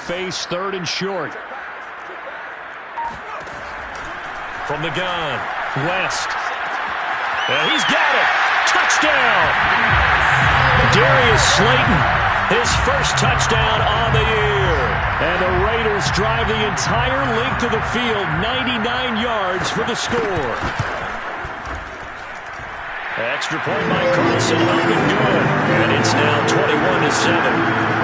face 3rd and short. From the gun, West. And he's got it. Touchdown. Darius Slayton, his first touchdown on the year. And the Raiders drive the entire length of the field, 99 yards for the score. Extra point by Carlson, up and good. And it's now 21-7.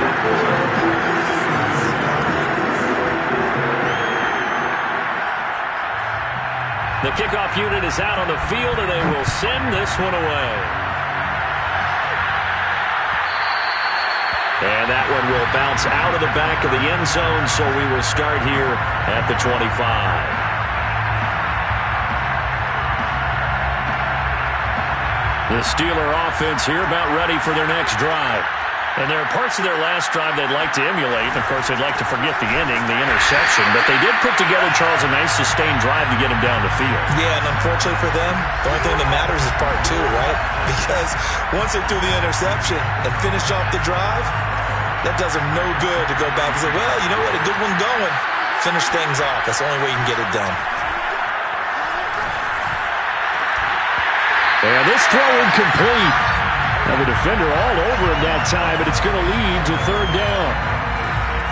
The kickoff unit is out on the field, and they will send this one away. And that one will bounce out of the back of the end zone, so we will start here at the 25. The Steeler offense here about ready for their next drive. And there are parts of their last drive they'd like to emulate. Of course, they'd like to forget the ending, the interception. But they did put together, Charles, a nice sustained drive to get him down the field. Yeah, and unfortunately for them, the only thing that matters is part 2, right? Because once they threw the interception and finished off the drive, that does them no good to go back and say, well, you know what, a good one going. Finish things off. That's the only way you can get it done. And this throw incomplete. Now the defender all over him that time, but it's going to lead to 3rd down.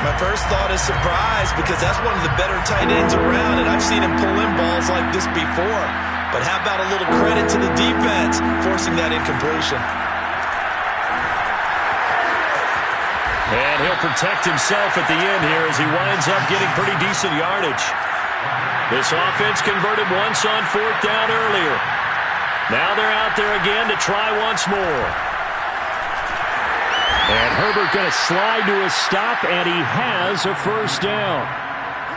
My first thought is surprise, because that's one of the better tight ends around, and I've seen him pull in balls like this before. But how about a little credit to the defense forcing that incompletion? And he'll protect himself at the end here as he winds up getting pretty decent yardage. This offense converted once on 4th down earlier. Now they're out there again to try once more. And Herbert going to slide to a stop, and he has a 1st down.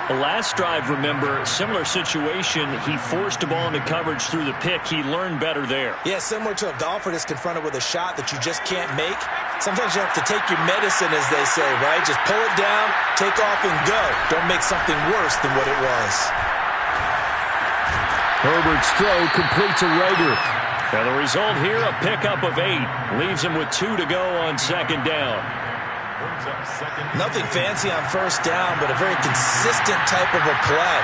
The last drive, remember, similar situation. He forced a ball into coverage through the pick. He learned better there. Yeah, similar to a golfer that's confronted with a shot that you just can't make. Sometimes you have to take your medicine, as they say, right? Just pull it down, take off, and go. Don't make something worse than what it was. Herbert's throw complete to Rager. Now the result here, a pickup of 8. Leaves him with 2 to go on 2nd down. Nothing fancy on 1st down, but a very consistent type of a play.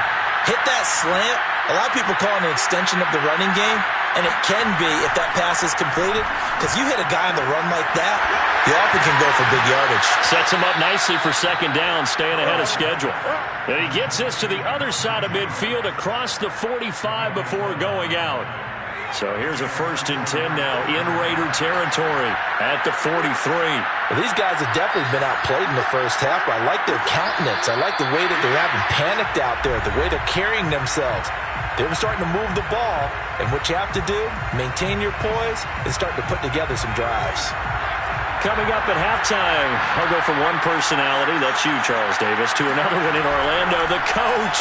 Hit that slant. A lot of people call it an extension of the running game, and it can be if that pass is completed, because you hit a guy on the run like that, he often can go for big yardage. Sets him up nicely for 2nd down, staying ahead of schedule. And he gets this to the other side of midfield across the 45 before going out. So here's a 1st and 10 now in Raider territory at the 43. Well, these guys have definitely been outplayed in the first half. I like their countenance. I like the way that they're having panicked out there, the way they're carrying themselves. They're starting to move the ball, and what you have to do, maintain your poise and start to put together some drives. Coming up at halftime, I'll go from one personality, that's you, Charles Davis, to another one in Orlando, the coach.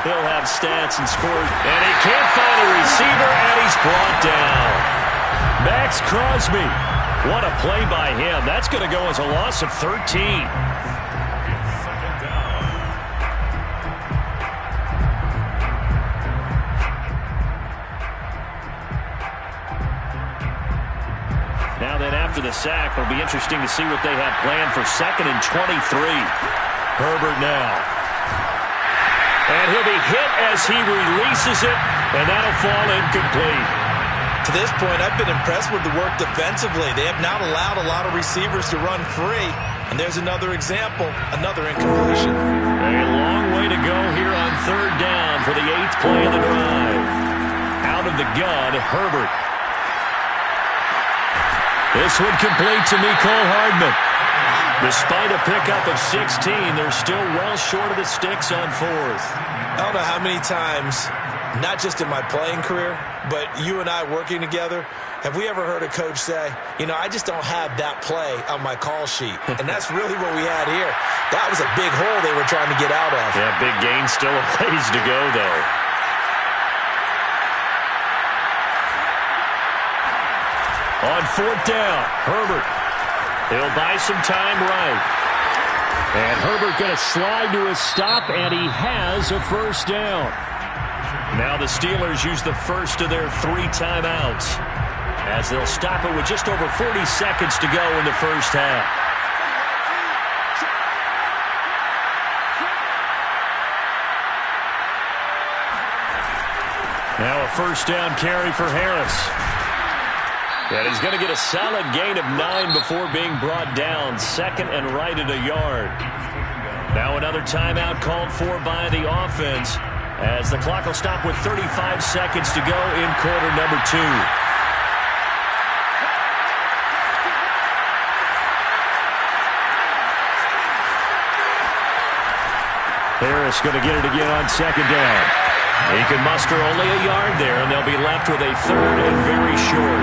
He'll have stats and scores, and he can't find a receiver, and he's brought down. Max Crosby, what a play by him. That's going to go as a loss of 13. Now then, after the sack, it'll be interesting to see what they have planned for 2nd and 23. Herbert now. And he'll be hit as he releases it, and that'll fall incomplete. To this point, I've been impressed with the work defensively. They have not allowed a lot of receivers to run free. And there's another example, another incompletion. A long way to go here on 3rd down for the 8th play of the drive. Out of the gun, Herbert. This one complete to Mecole Hardman. Despite a pickup of 16, they're still well short of the sticks on 4th. I don't know how many times, not just in my playing career, but you and I working together, have we ever heard a coach say, you know, I just don't have that play on my call sheet. And that's really what we had here. That was a big hole they were trying to get out of. Yeah, big gain, still a ways to go, though. On 4th down, Herbert. He'll buy some time right. And Herbert going to slide to a stop, and he has a 1st down. Now the Steelers use the first of their 3 timeouts as they'll stop it with just over 40 seconds to go in the first half. Now a first down carry for Harris. And he's going to get a solid gain of 9 before being brought down. Second and right at a yard. Now another timeout called for by the offense as the clock will stop with 35 seconds to go in quarter number 2. Harris going to get it again on second down. He can muster only a yard there, and they'll be left with a third and very short.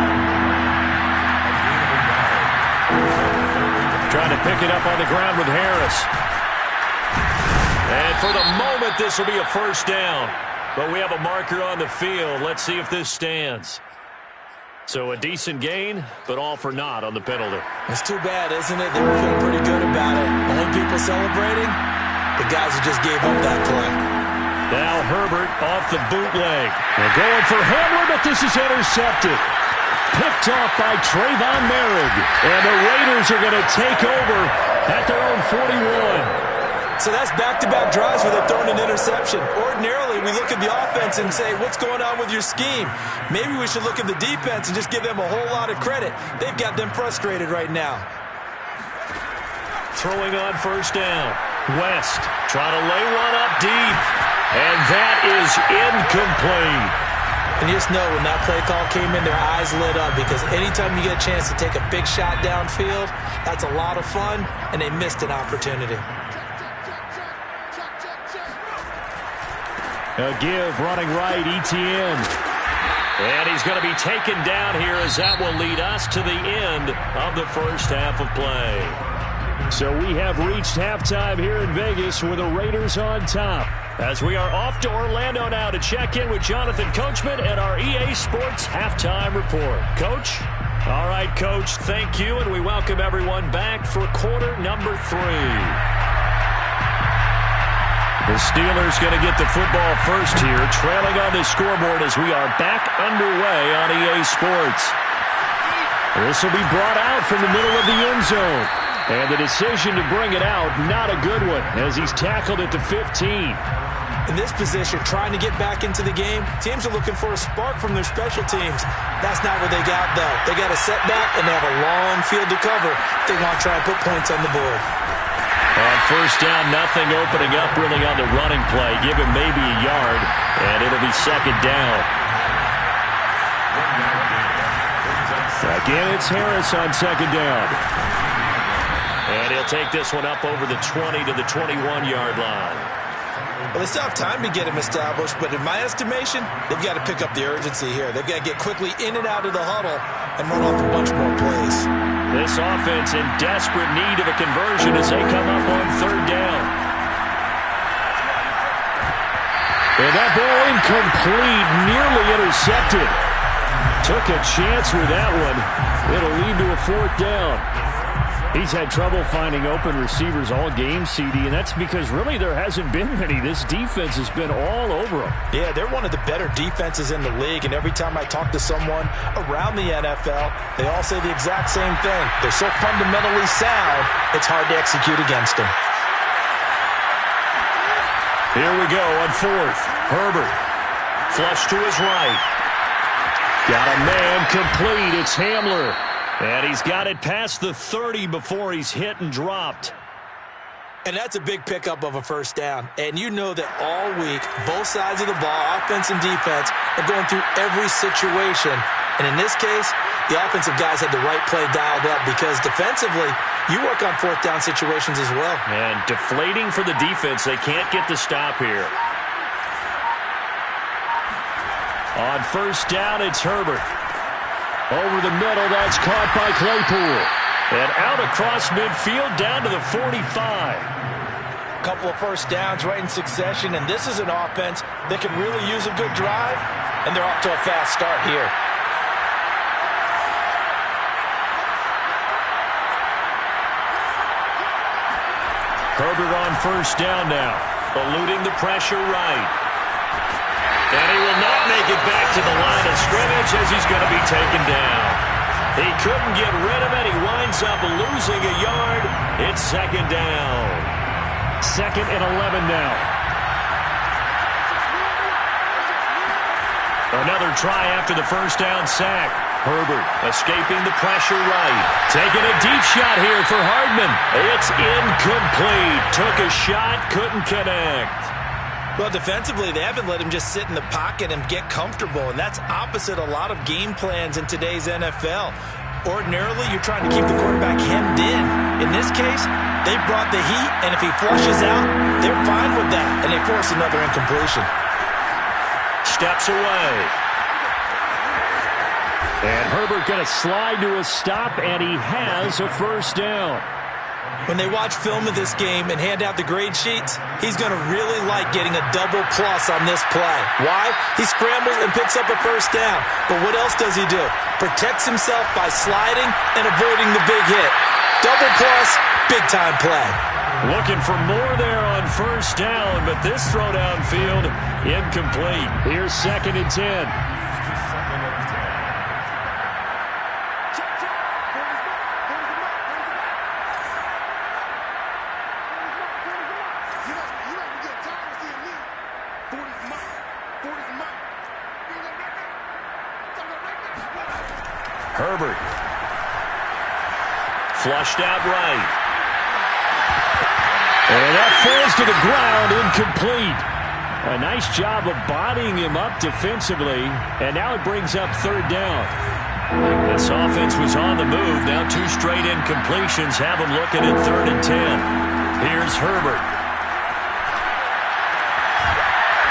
Trying to pick it up on the ground with Harris. And for the moment, this will be a first down. But we have a marker on the field. Let's see if this stands. So a decent gain, but all for naught on the penalty. It's too bad, isn't it? They were feeling pretty good about it. Only people celebrating, the guys who just gave up that play. Now Herbert off the bootleg. They're going for Hamler, but this is intercepted. Picked off by Trayvon Merrick. And the Raiders are going to take over at their own 41. So that's back-to-back drives where they're throwing an interception. Ordinarily, we look at the offense and say, what's going on with your scheme? Maybe we should look at the defense and just give them a whole lot of credit. They've got them frustrated right now. Throwing on first down. West trying to lay one up deep. And that is incomplete. And you just know when that play call came in, their eyes lit up because anytime you get a chance to take a big shot downfield, that's a lot of fun, and they missed an opportunity. A give running right, Etienne. And he's going to be taken down here as that will lead us to the end of the first half of play. So we have reached halftime here in Vegas with the Raiders on top. As we are off to Orlando now to check in with Jonathan Coachman and our EA Sports Halftime Report. Coach? All right, Coach, thank you, and we welcome everyone back for quarter number 3. The Steelers going to get the football first here, trailing on the scoreboard as we are back underway on EA Sports. This will be brought out from the middle of the end zone. And the decision to bring it out, not a good one, as he's tackled at the 15. In this position, trying to get back into the game, teams are looking for a spark from their special teams. That's not what they got, though. They got a setback, and they have a long field to cover if they want to try and put points on the board. On first down, nothing opening up really on the running play. Give him maybe a yard, and it'll be second down. Again, it's Harris on second down. And he'll take this one up over the 20 to the 21-yard line. Well, they still have time to get him established, but in my estimation, they've got to pick up the urgency here. They've got to get quickly in and out of the huddle and run off a bunch more plays. This offense in desperate need of a conversion as they come up on third down. And that ball incomplete, nearly intercepted. Took a chance with that one. It'll lead to a fourth down. He's had trouble finding open receivers all game, CD, and that's because really there hasn't been many. This defense has been all over them. Yeah, they're one of the better defenses in the league, and every time I talk to someone around the NFL, they all say the exact same thing. They're so fundamentally sound, it's hard to execute against them. Here we go on fourth. Herbert, flush to his right. Got a man complete. It's Hamler. And he's got it past the 30 before he's hit and dropped. And that's a big pickup of a first down. And you know that all week, both sides of the ball, offense and defense, are going through every situation. And in this case, the offensive guys had the right play dialed up because defensively, you work on fourth down situations as well. And deflating for the defense. They can't get the stop here. On first down, it's Herbert. Over the middle, that's caught by Claypool. And out across midfield, down to the 45. Couple of first downs right in succession, and this is an offense that can really use a good drive, and they're off to a fast start here. Herbert on first down now, eluding the pressure right. And he will not make it back to the line of scrimmage as he's going to be taken down. He couldn't get rid of it. He winds up losing a yard. It's second down. Second and 11 now. Another try after the first down sack. Herbert escaping the pressure right. Taking a deep shot here for Hardman. It's incomplete. Took a shot, couldn't connect. Well, defensively, they haven't let him just sit in the pocket and get comfortable, and that's opposite a lot of game plans in today's NFL. Ordinarily, you're trying to keep the quarterback hemmed in. In this case, they brought the heat, and if he flushes out, they're fine with that, and they force another incompletion. Steps away. And Herbert going to slide to a stop, and he has a first down. When they watch film of this game and hand out the grade sheets, he's going to really like getting a double plus on this play. Why? He scrambles and picks up a first down. But what else does he do? Protects himself by sliding and avoiding the big hit. Double plus, big-time play. Looking for more there on first down, but this throw downfield, incomplete. Here's 2nd and 10. Herbert. Flushed out right. And that falls to the ground, incomplete. A nice job of bodying him up defensively. And now it brings up 3rd down. This offense was on the move. Now 2 straight incompletions have them looking at 3rd and 10. Here's Herbert.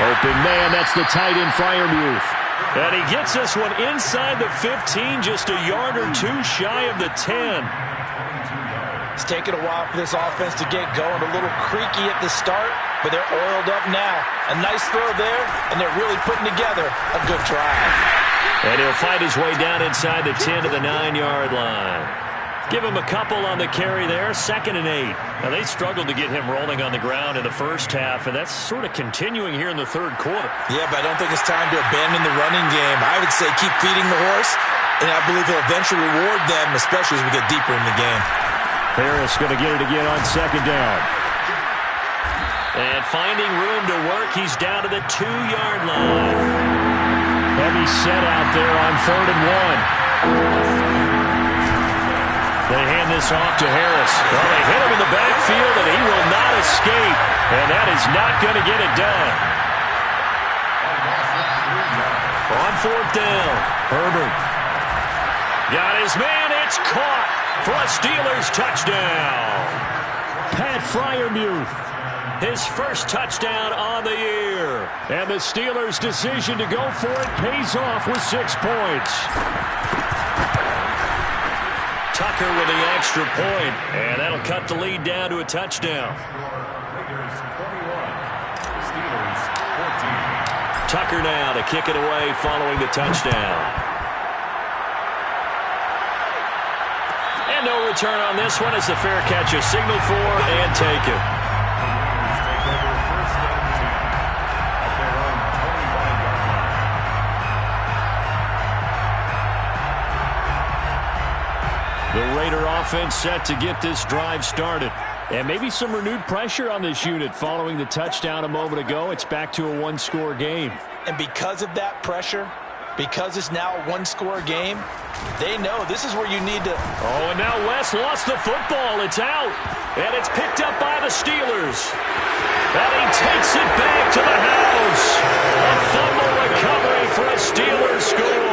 Open man, that's the tight end Freiermuth. And he gets this one inside the 15, just a yard or 2 shy of the 10. It's taken a while for this offense to get going. A little creaky at the start, but they're oiled up now. A nice throw there, and they're really putting together a good drive. And he'll fight his way down inside the 10 to the 9-yard line. Give him a couple on the carry there, 2nd and 8. Now, they struggled to get him rolling on the ground in the first half, and that's sort of continuing here in the 3rd quarter. Yeah, but I don't think it's time to abandon the running game. I would say keep feeding the horse, and I believe he'll eventually reward them, especially as we get deeper in the game. Harris going to get it again on 2nd down. And finding room to work, he's down to the 2-yard line. Heavy set out there on 3rd and 1. They hand this off to Harris. Well, they hit him in the backfield, and he will not escape. And that is not going to get it done. On 4th down, Herbert. Got his man. It's caught for a Steelers touchdown. Pat Freiermuth, his first touchdown on the year. And the Steelers' decision to go for it pays off with 6 points. Tucker with the extra point, and that'll cut the lead down to a touchdown. Tucker now to kick it away following the touchdown. And no return on this one as the fair catch is signaled for and taken. The Raider offense set to get this drive started. And maybe some renewed pressure on this unit following the touchdown a moment ago. It's back to a 1-score game. And because of that pressure, because it's now a 1-score game, they know this is where you need to... Oh, and now West lost the football. It's out. And it's picked up by the Steelers. And he takes it back to the house. A fumble recovery for a Steelers score.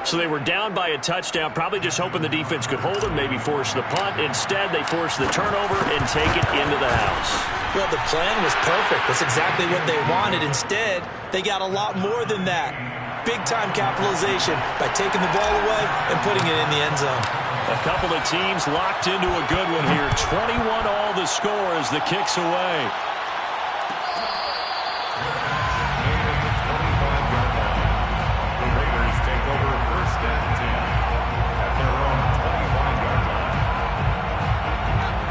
So they were down by a touchdown, probably just hoping the defense could hold them, maybe force the punt. Instead, they force the turnover and take it into the house. Well, the plan was perfect. That's exactly what they wanted. Instead, they got a lot more than that. Big-time capitalization by taking the ball away and putting it in the end zone. A couple of teams locked into a good one here. 21 all the score as the kick's away.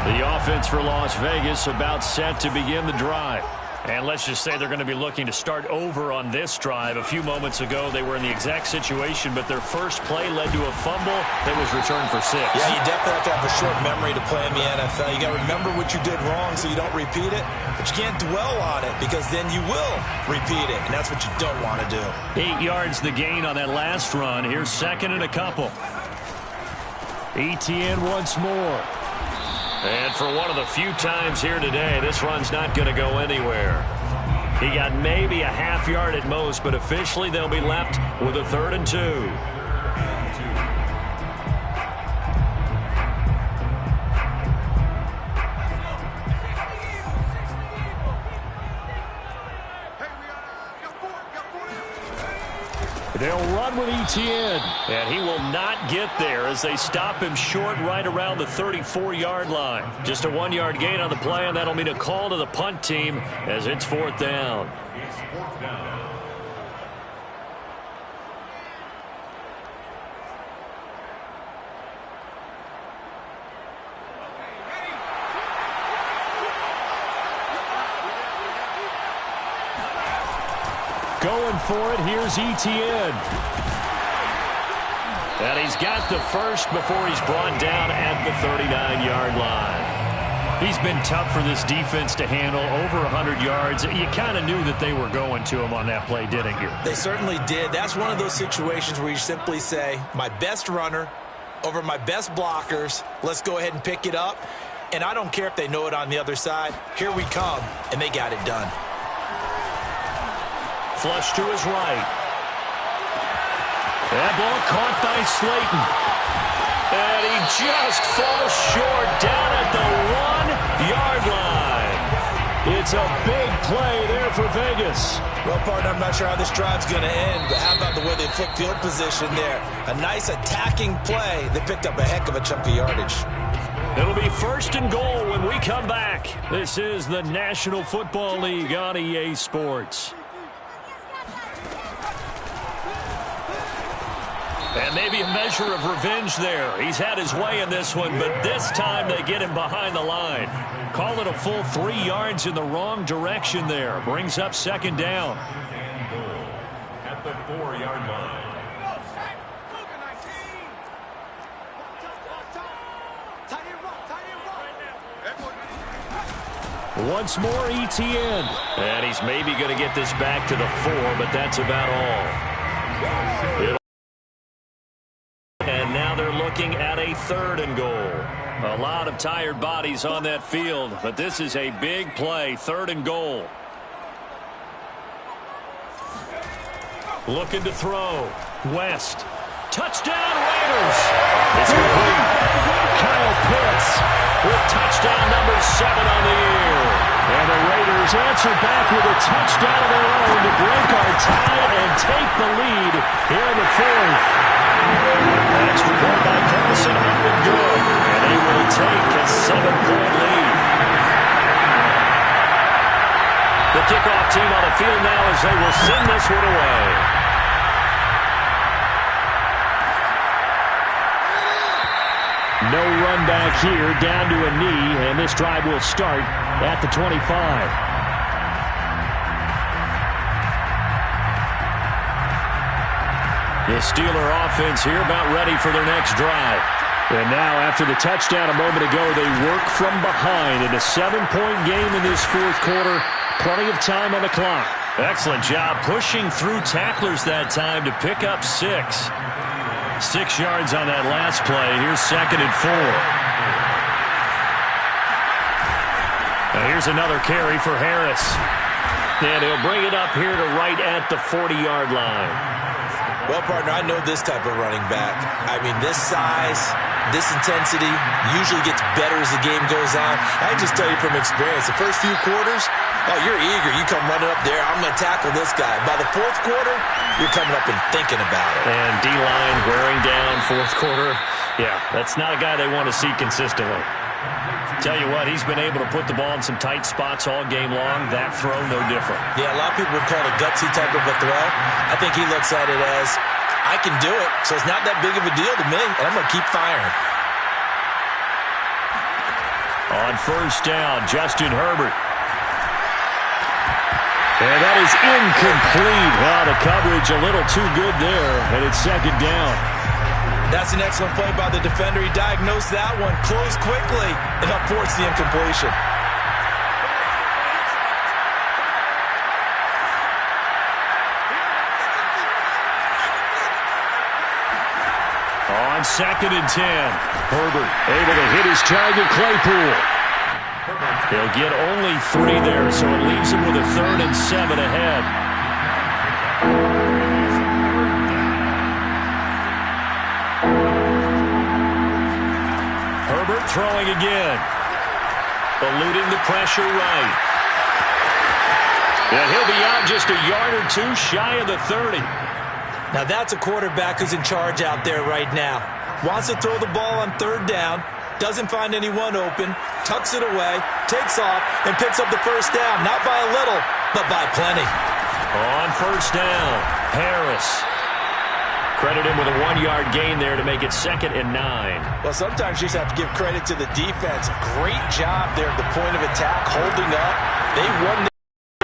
The offense for Las Vegas about set to begin the drive. And let's just say they're going to be looking to start over on this drive. A few moments ago, they were in the exact situation, but their first play led to a fumble that was returned for 6. Yeah, you definitely have to have a short memory to play in the NFL. You got to remember what you did wrong so you don't repeat it, but you can't dwell on it because then you will repeat it, and that's what you don't want to do. 8 yards the gain on that last run. Here's second and a couple. Etienne once more. And for one of the few times here today, this run's not going to go anywhere. He got maybe a half yard at most, but officially they'll be left with a 3rd and 2. They'll run with Etienne, and he will not get there as they stop him short right around the 34-yard line. Just a 1-yard gain on the play, and that'll mean a call to the punt team as it's 4th down. Going for it, here's Etienne. And he's got the first before he's brought down at the 39-yard line. He's been tough for this defense to handle, over 100 yards. You kind of knew that they were going to him on that play, didn't you? They certainly did. That's one of those situations where you simply say, my best runner over my best blockers, let's go ahead and pick it up. And I don't care if they know it on the other side. Here we come, and they got it done. Flush to his right. That ball caught by Slayton. And he just falls short down at the 1-yard line. It's a big play there for Vegas. Well, partner, I'm not sure how this drive's going to end, but how about the way they flip field position there? A nice attacking play. They picked up a heck of a chunk of yardage. It'll be 1st and goal when we come back. This is the National Football League on EA Sports. And maybe a measure of revenge there. He's had his way in this one, but this time they get him behind the line. Call it a full 3 yards in the wrong direction there. Brings up 2nd down. At the 4-yard line. Once more, Etienne. And he's maybe going to get this back to the 4, but that's about all. And now they're looking at a 3rd and goal. A lot of tired bodies on that field, but this is a big play, 3rd and goal. Looking to throw. West. Touchdown, Raiders. It's complete. Kyle Pitts with touchdown number 7 on the year. And the Raiders answer back with a touchdown of their own to break our tie and take the lead here in the 4th. Extra point by Carson, up and good. And they will take a 7-point lead. The kickoff team on the field now as they will send this one away. No run back here, down to a knee, and this drive will start at the 25. The Steeler offense here about ready for their next drive. And now, after the touchdown a moment ago, they work from behind in a 7-point game in this 4th quarter. Plenty of time on the clock. Excellent job pushing through tacklers that time to pick up 6. 6 yards on that last play. Here's 2nd and 4. Now here's another carry for Harris. And he'll bring it up here to right at the 40-yard line. Well, partner, I know this type of running back. I mean, this size, this intensity usually gets better as the game goes on. I just tell you from experience, the first few quarters, oh, you're eager. You come running up there, I'm going to tackle this guy. By the 4th quarter, you're coming up and thinking about it. And D-line wearing down 4th quarter. Yeah, that's not a guy they want to see consistently. Tell you what, he's been able to put the ball in some tight spots all game long. That throw, no different. Yeah, a lot of people would call it a gutsy type of a throw. I think he looks at it as, I can do it, so it's not that big of a deal to me, and I'm going to keep firing. On 1st down, Justin Herbert. And that is incomplete. Wow, the coverage a little too good there, and it's second down. That's an excellent play by the defender. He diagnosed that one, closed quickly, and up force the incompletion. On 2nd and 10, Herbert able to hit his target, Claypool. They'll get only 3 there, so it leaves him with a 3rd and 7 ahead. Herbert throwing again. Eluding the pressure right. And he'll be out just a yard or 2 shy of the 30. Now that's a quarterback who's in charge out there right now. Wants to throw the ball on 3rd down, doesn't find anyone open, tucks it away, takes off, and picks up the first down. Not by a little, but by plenty. On 1st down, Harris. Credit him with a 1-yard gain there to make it 2nd and 9. Well, sometimes you just have to give credit to the defense. Great job there at the point of attack, holding up. They won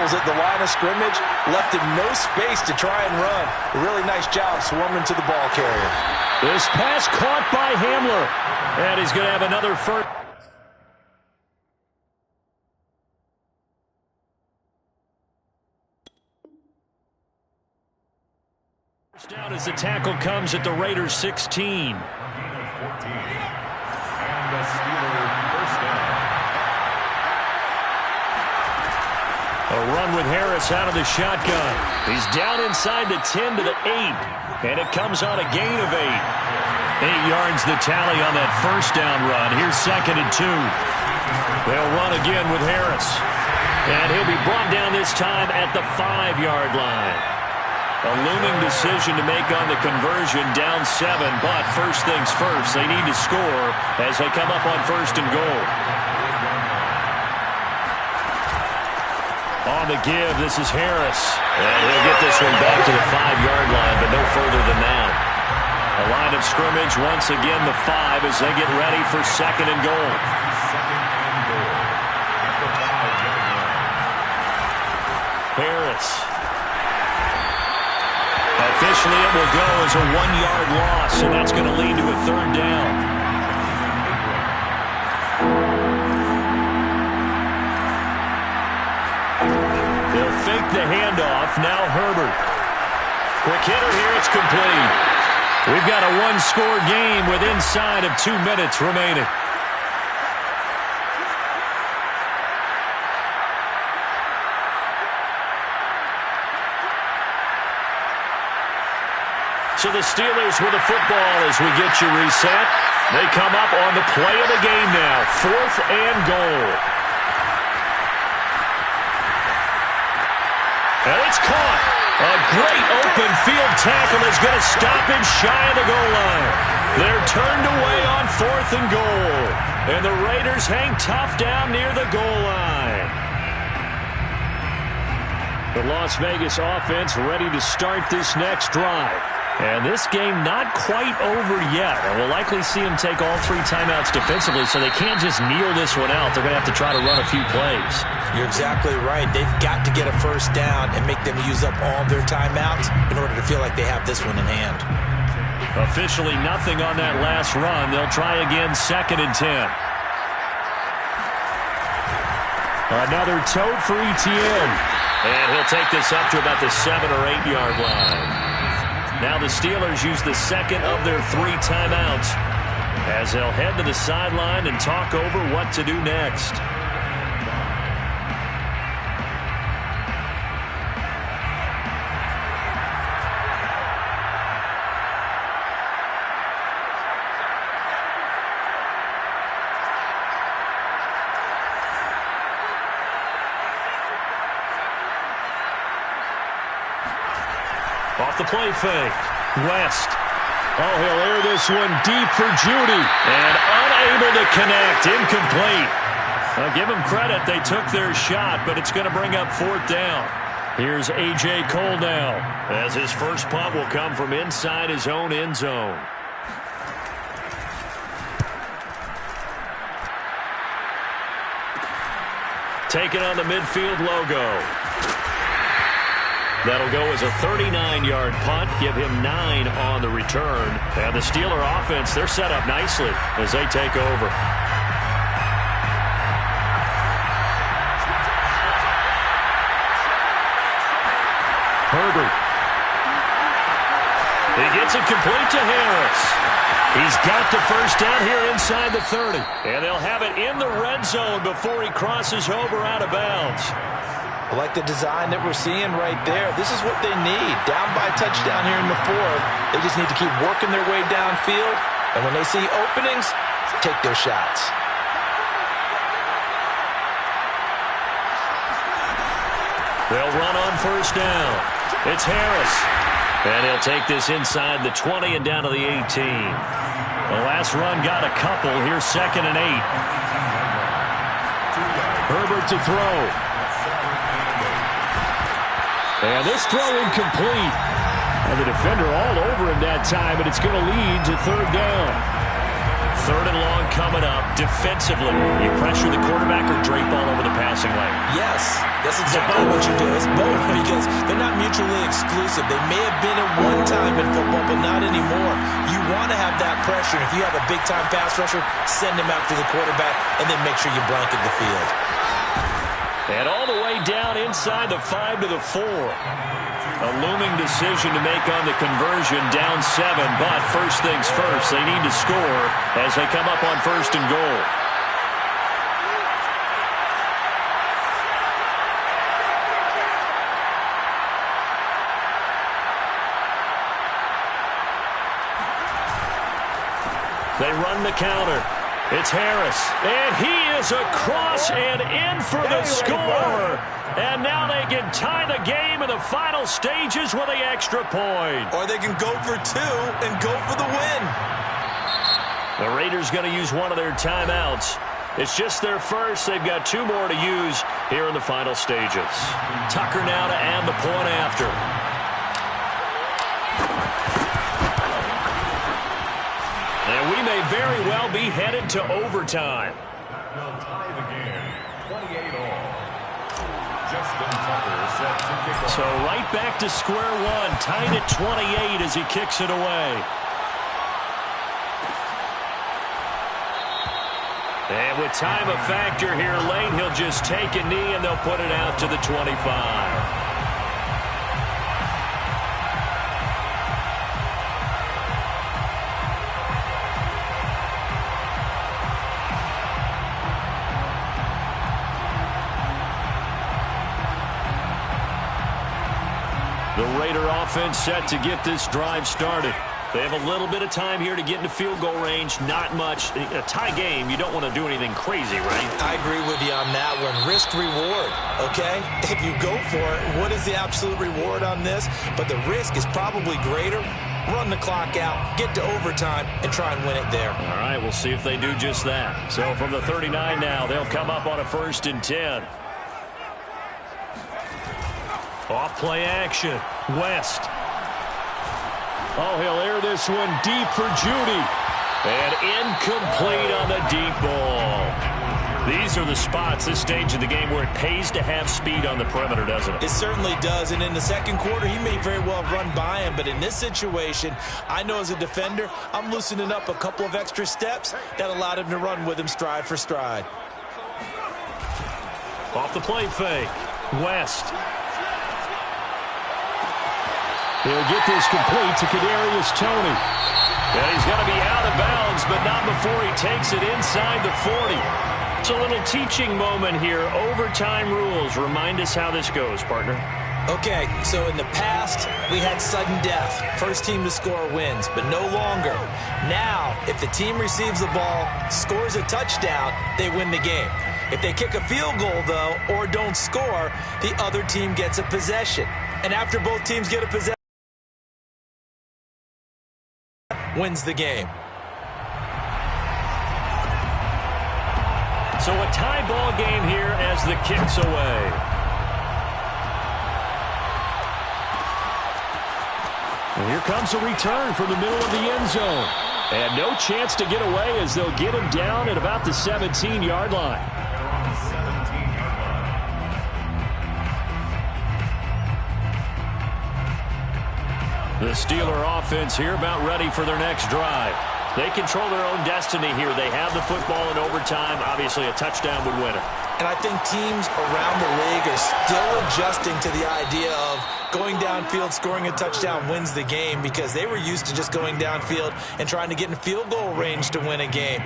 at the line of scrimmage, left him no space to try and run. A really nice job swarming to the ball carrier. This pass caught by Hamler. And he's going to have another first down as the tackle comes at the Raiders 16. A run with Harris out of the shotgun. He's down inside the 10 to the 8. And it comes on a gain of 8. 8 yards the tally on that first down run. Here's 2nd and 2. They'll run again with Harris. And he'll be brought down this time at the 5-yard line. A looming decision to make on the conversion, down 7. But first things first, they need to score as they come up on 1st and goal. On the give, this is Harris. And he'll get this one back to the 5-yard line, but no further than that. A line of scrimmage, once again the 5 as they get ready for 2nd and goal. Harris. Officially it will go as a 1-yard loss, and that's going to lead to a 3rd down. They'll fake the handoff. Now Herbert. Quick hitter here. It's complete. We've got a 1-score game with inside of 2 minutes remaining. So the Steelers with the football as we get you reset. They come up on the play of the game now. 4th and goal. And it's caught. A great open field tackle is going to stop him shy of the goal line. They're turned away on 4th and goal. And the Raiders hang tough down near the goal line. The Las Vegas offense ready to start this next drive. And this game not quite over yet. And we'll likely see them take all 3 timeouts defensively, so they can't just kneel this one out. They're going to have to try to run a few plays. You're exactly right. They've got to get a first down and make them use up all their timeouts in order to feel like they have this one in hand. Officially nothing on that last run. They'll try again 2nd and 10. Another tote for Etienne. And he'll take this up to about the 7 or 8 yard line. Now the Steelers use the 2nd of their 3 timeouts as they'll head to the sideline and talk over what to do next. Off the play fake. West. Oh, he'll air this one deep for Judy. And unable to connect. Incomplete. I'll give them credit. They took their shot, but it's going to bring up 4th down. Here's A.J. Cole now, as his first punt will come from inside his own end zone. Taking on the midfield logo. That'll go as a 39-yard punt, give him 9 on the return. And the Steeler offense, they're set up nicely as they take over. Herbert. He gets it complete to Harris. He's got the first down here inside the 30. And they'll have it in the red zone before he crosses over out of bounds. I like the design that we're seeing right there. This is what they need. Down by a touchdown here in the 4th. They just need to keep working their way downfield. And when they see openings, take their shots. They'll run on first down. It's Harris. And he'll take this inside the 20 and down to the 18. The last run got a couple. Here's 2nd and 8. Herbert to throw. And this throw incomplete. And the defender all over him that time, and it's going to lead to 3rd down. 3rd and long coming up. Defensively, you pressure the quarterback or drape all over the passing lane? Yes, that's exactly what you do. It's both because they're not mutually exclusive. They may have been at one time in football, but not anymore. You want to have that pressure. If you have a big-time pass rusher, send him after the quarterback, and then make sure you blanket the field. And all the way down inside the 5 to the 4. A looming decision to make on the conversion, down 7. But first things first, they need to score as they come up on 1st and goal. They run the counter. It's Harris, and he is across and in for the score. And now they can tie the game in the final stages with the extra point. Or they can go for 2 and go for the win. The Raiders going to use one of their timeouts. It's just their first. They've got 2 more to use here in the final stages. Tucker now to add the point after. And we may very well be headed to overtime. They'll tie the game, 28-all. Justin Tucker is set to kick off. So right back to square one, tied at 28 as he kicks it away. And with time a factor here late, he'll just take a knee and they'll put it out to the 25. The Raider offense set to get this drive started. They have a little bit of time here to get into field goal range. Not much. A tie game, you don't want to do anything crazy, right? I agree with you on that one. Risk-reward, okay? If you go for it, what is the absolute reward on this? But the risk is probably greater. Run the clock out, get to overtime, and try and win it there. All right, we'll see if they do just that. So from the 39 now, they'll come up on a 1st and 10. Off play action. West. Oh, he'll air this one deep for Judy. And incomplete on the deep ball. These are the spots, this stage of the game, where it pays to have speed on the perimeter, doesn't it? It certainly does. And in the 2nd quarter, he may very well run by him. But in this situation, I know as a defender, I'm loosening up a couple of extra steps that allowed him to run with him stride for stride. Off the play fake. West. He'll get this complete to Kadarius Toney. And he's going to be out of bounds, but not before he takes it inside the 40. It's a little teaching moment here. Overtime rules. Remind us how this goes, partner. Okay, so in the past, we had sudden death. First team to score wins, but no longer. Now, if the team receives the ball, scores a touchdown, they win the game. If they kick a field goal, though, or don't score, the other team gets a possession. And after both teams get a possession, wins the game. So a tie ball game here as the kick's away. And here comes a return from the middle of the end zone. And no chance to get away as they'll get him down at about the 17-yard line. The Steeler offense here about ready for their next drive. They control their own destiny here. They have the football in overtime. Obviously, a touchdown would win it. And I think teams around the league are still adjusting to the idea of going downfield, scoring a touchdown wins the game, because they were used to just going downfield and trying to get in field goal range to win a game.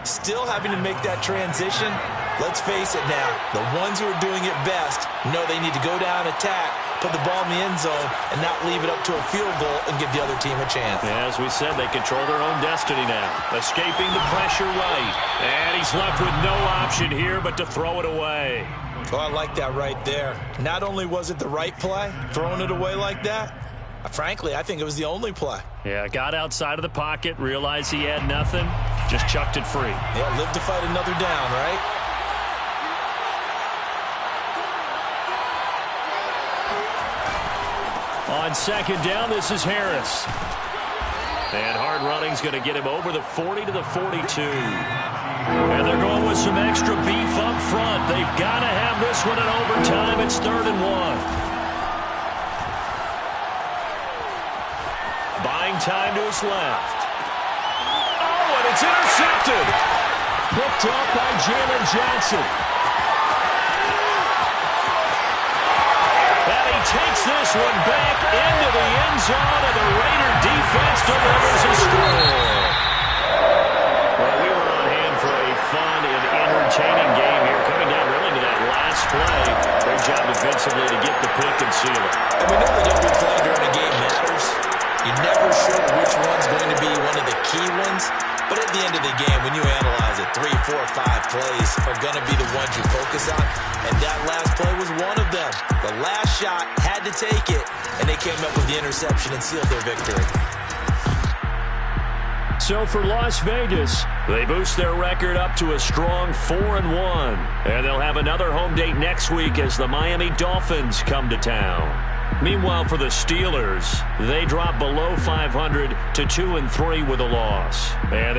Still having to make that transition. Let's face it now, the ones who are doing it best know they need to go down, attack, put the ball in the end zone, and not leave it up to a field goal and give the other team a chance. As we said, they control their own destiny now. Escaping the pressure right. And he's left with no option here but to throw it away. Oh, I like that right there. Not only was it the right play, throwing it away like that, frankly, I think it was the only play. Yeah, got outside of the pocket, realized he had nothing, just chucked it free. Yeah, live to fight another down, right? On second down, this is Harris. And hard running's going to get him over the 40 to the 42. And they're going with some extra beef up front. They've got to have this one in overtime. It's 3rd and 1. Buying time to his left. Oh, and it's intercepted. Picked up by Jalen Johnson. And he takes this one back into the end zone, and the Raider defense delivers a score. Well, we were on hand for a fun and entertaining game here, coming down really to that last play. Great job defensively to get the pick and seal it. And we know that every play during a game matters. You're never sure which one's going to be one of the key ones. But at the end of the game, when you analyze it, 3, 4, 5 plays are going to be the ones you focus on. And that last play was one of them. The last shot had to take it, and they came up with the interception and sealed their victory. So for Las Vegas, they boost their record up to a strong 4-1. And they'll have another home date next week as the Miami Dolphins come to town. Meanwhile, for the Steelers, they drop below 500 to 2-3 with a loss. And